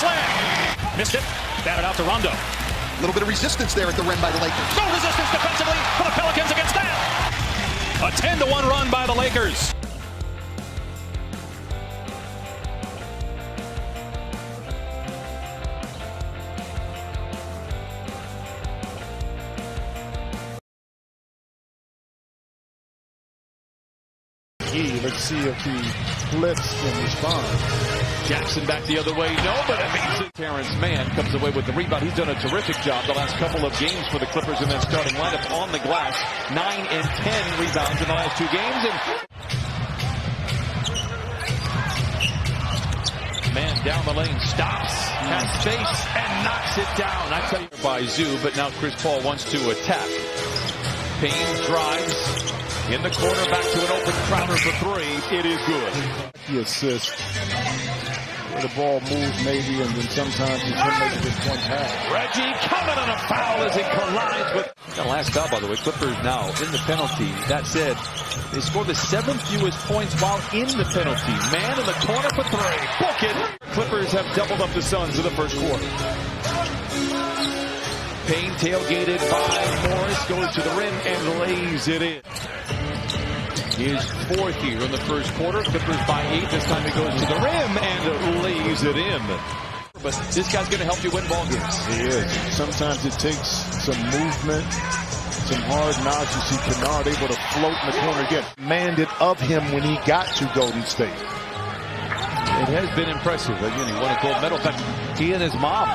slam. Missed it. Batted out to Rondo. A little bit of resistance there at the rim by the Lakers. No resistance defensively for the Pelicans against that. A 10-1 run by the Lakers. Let's see if he flips and responds. Jackson back the other way. No, but it means it. Terrence Mann comes away with the rebound. He's done a terrific job the last couple of games for the Clippers in their starting lineup on the glass. 9 and 10 rebounds in the last 2 games. And Mann down the lane, stops, has space, and knocks it down. I tell you, by Zoo, but now Chris Paul wants to attack. Payne drives. In the corner, back to an open Crowder for 3. It is good. He assists. Where the ball moves maybe, and then sometimes he can make it just one pass. Reggie coming on a foul as it collides with... The last foul, by the way, Clippers now in the penalty. That said, they scored the 7th fewest points while in the penalty. Mann in the corner for 3. Book it! Clippers have doubled up the Suns in the first quarter. Payne tailgated by Morris, goes to the rim and lays it in. His 4th here in the first quarter. Clippers by 8. This time he goes to the rim and lays it in. But this guy's going to help you win ball games. He is. Sometimes it takes some movement, some hard knocks. You see Kennard able to float in the corner again. Demanded of him when he got to Golden State. It has been impressive. Again, he won a gold medal. In fact, he and his mom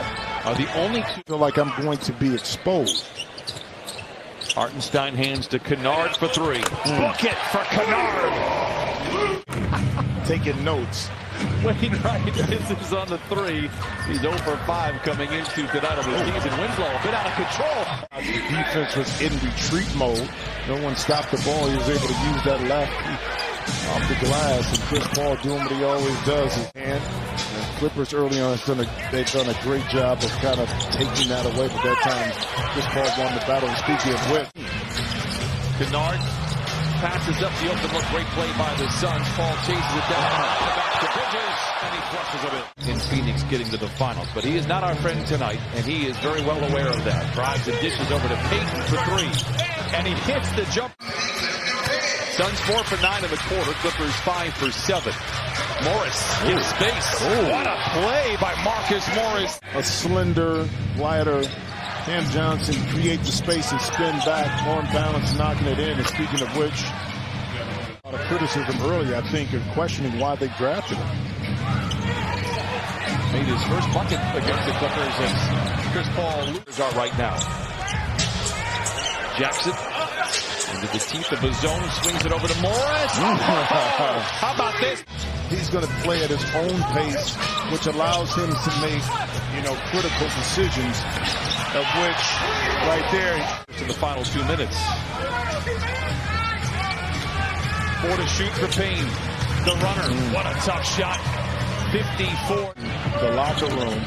are the only 2. I feel like I'm going to be exposed. Hartenstein hands to Kennard for 3. Book it for Kennard. Taking notes. Wainwright misses on the 3. He's 0 for 5 coming into tonight on the season. Winslow a bit out of control. The defense was in retreat mode. No one stopped the ball. He was able to use that left off the glass, and Chris Paul doing what he always does. And Clippers early on, they've done a great job of kind of taking that away, but that time Chris Paul won the battle. Speaking of which, Kennard passes up the open look. Great play by the Suns. Paul chases it down. Back to Bridges, and he flushes it in. Phoenix getting to the finals, but he is not our friend tonight, and he is very well aware of that. Drives and dishes over to Payton for 3, and he hits the jump. Suns 4 for 9 in the quarter. Clippers 5 for 7. Morris gives space. Ooh. What a play by Marcus Morris. A slender, lighter Cam Johnson create the space and spin back on balance, knocking it in. And speaking of which, a lot of criticism early, I think, of questioning why they drafted him. Made his first bucket against the Clippers as Chris Paul losers are right now. Jackson into the teeth of the zone, swings it over to Morris. How about this? He's going to play at his own pace, which allows him to make, critical decisions, of which right there to the final 2 minutes. 4 to shoot for Payne. The runner. What a tough shot. 54. The locker room.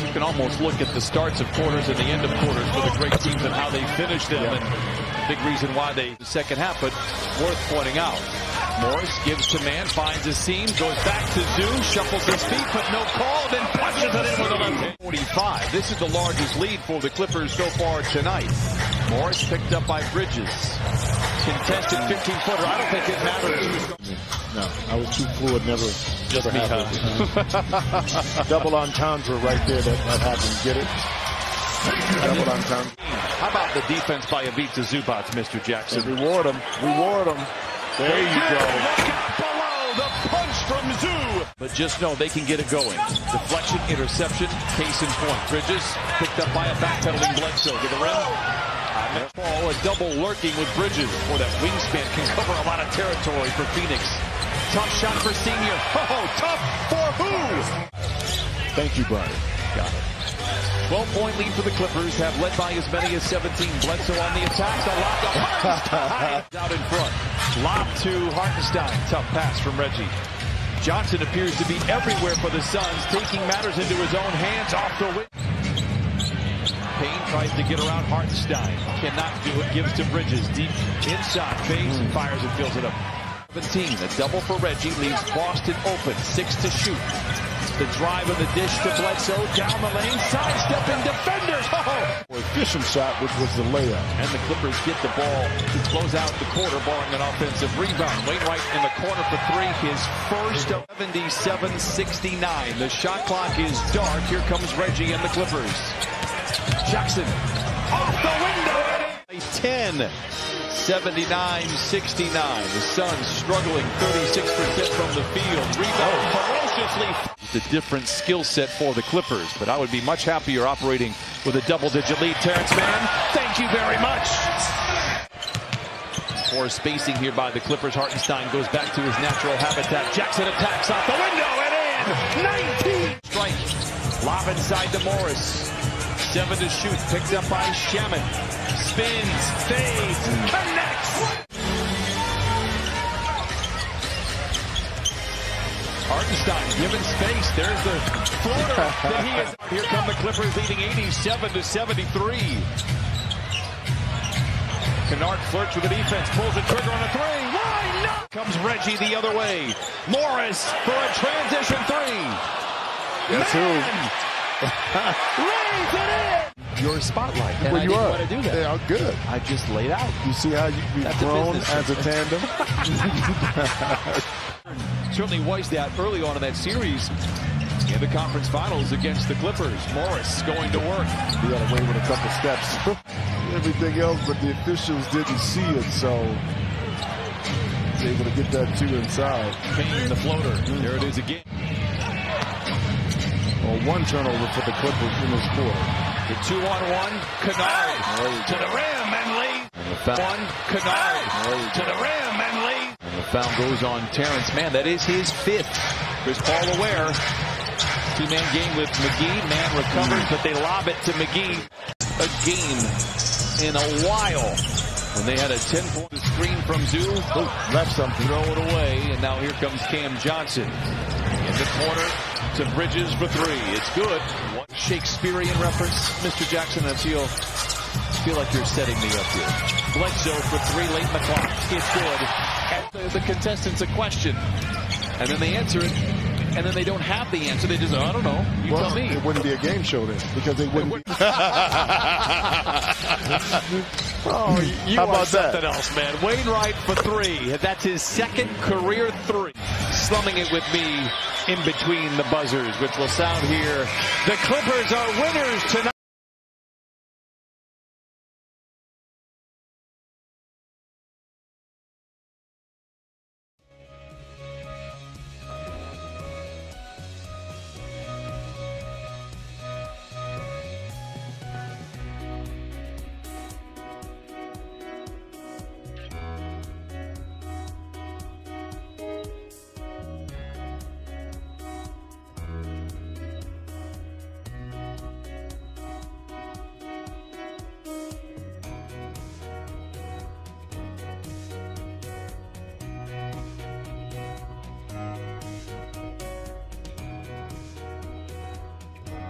You can almost look at the starts of quarters and the end of quarters for the great teams and how they finish them. Yeah. And big reason why the second half, but worth pointing out. Morris gives to Mann, finds a seam, goes back to Zoo, shuffles his feet, but no call, then punches it in with a left hand. 45. This is the largest lead for the Clippers so far tonight. Morris picked up by Bridges. Contested 15-footer. I don't think it matters. No, I was too fluid, never happened. Double entendre right there that happened. Get it? Double entendre. How about the defense by Ivica Zubac, Mr. Jackson? Reward him. Reward him. There you go. Look out below, the punch from Zoo. But just know they can get it going. Deflection, interception, case in point. Bridges picked up by a backpedaling Bledsoe to the rim. Paul, a double lurking with Bridges. Boy, that wingspan can cover a lot of territory for Phoenix. Tough shot for Senior. Oh, tough for who? Thank you, Brian. Got it. 12-point lead for the Clippers, have led by as many as 17. Bledsoe on the attack, the lob to Hartenstein. Out in front. Lob to Hartenstein. Tough pass from Reggie. Johnson appears to be everywhere for the Suns, taking matters into his own hands off the win. Payne tries to get around Hartenstein. Cannot do it. Gives to Bridges. Deep inside. Fades and fires and fills it up. 17. A double for Reggie. Leaves Boston open. 6 to shoot. The drive of the dish to Bledsoe. Down the lane. Sidestepping defenders. Oh! Efficient shot, which was the layup. And the Clippers get the ball to close out the quarter, barring an offensive rebound. Wainwright in the corner for three. His first 77-69. The shot clock is dark. Here comes Reggie and the Clippers. Jackson off the window. 10. 79-69. The Suns struggling 36% from the field. Rebound ferociously. The different skill set for the Clippers, but I would be much happier operating with a double-digit lead. Terrence Mann, thank you very much. Poor spacing here by the Clippers. Hartenstein goes back to his natural habitat. Jackson attacks off the window and in. 19. Strike. Lob inside to Morris. 7 to shoot. Picked up by Shaman. Spins. Fades. Connects. Hartenstein given space. There's the floater that he is. Here come the Clippers leading 87-73. Kennard flirts with the defense. Pulls the trigger on a three. Why not? Comes Reggie the other way. Morris for a transition three. Guess who? Lays it in. Your spotlight. And Well, I you didn't are. want to do that. Yeah, good. I just laid out. You see how you've That's a grown business. as a tandem? Certainly was that early on in that series in the conference finals against the Clippers. Morris going to work. He got away with a couple steps. Everything else, but the officials didn't see it, so he's able to get that two inside. Payne the floater. There it is again. Well, one turnover for the Clippers in this quarter. The 2-on-1. Kennard to the rim and lead. And the foul. One. Kennard to the rim and lead. And the foul goes on Terrence Mann. That is his 5th. Chris Paul aware. Two-man game with McGee. Mann recovers, but they lob it to McGee. A game in a while. When they had a 10-point screen from Zoo. Left something. Throw it away, and now here comes Cam Johnson. In the corner to Bridges for three. It's good. One Shakespearean reference, Mr. Jackson. I feel like you're setting me up here. Bledsoe for three late in the clock. It's good. Ask the contestants a question, and then they answer it, and then they don't have the answer. They just, I don't know. You tell me. It wouldn't be a game show then, because they wouldn't be. Oh, you How are about something that? else, man. Wainwright for three. That's his second career three. Slumming it with me in between the buzzers, which will sound here. The Clippers are winners tonight.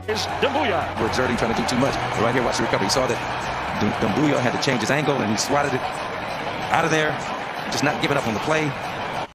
Doumbouya. We're exerting, trying to do too much. But right here, watch the recovery. You saw that Doumbouya had to change his angle, and he swatted it out of there, just not giving up on the play.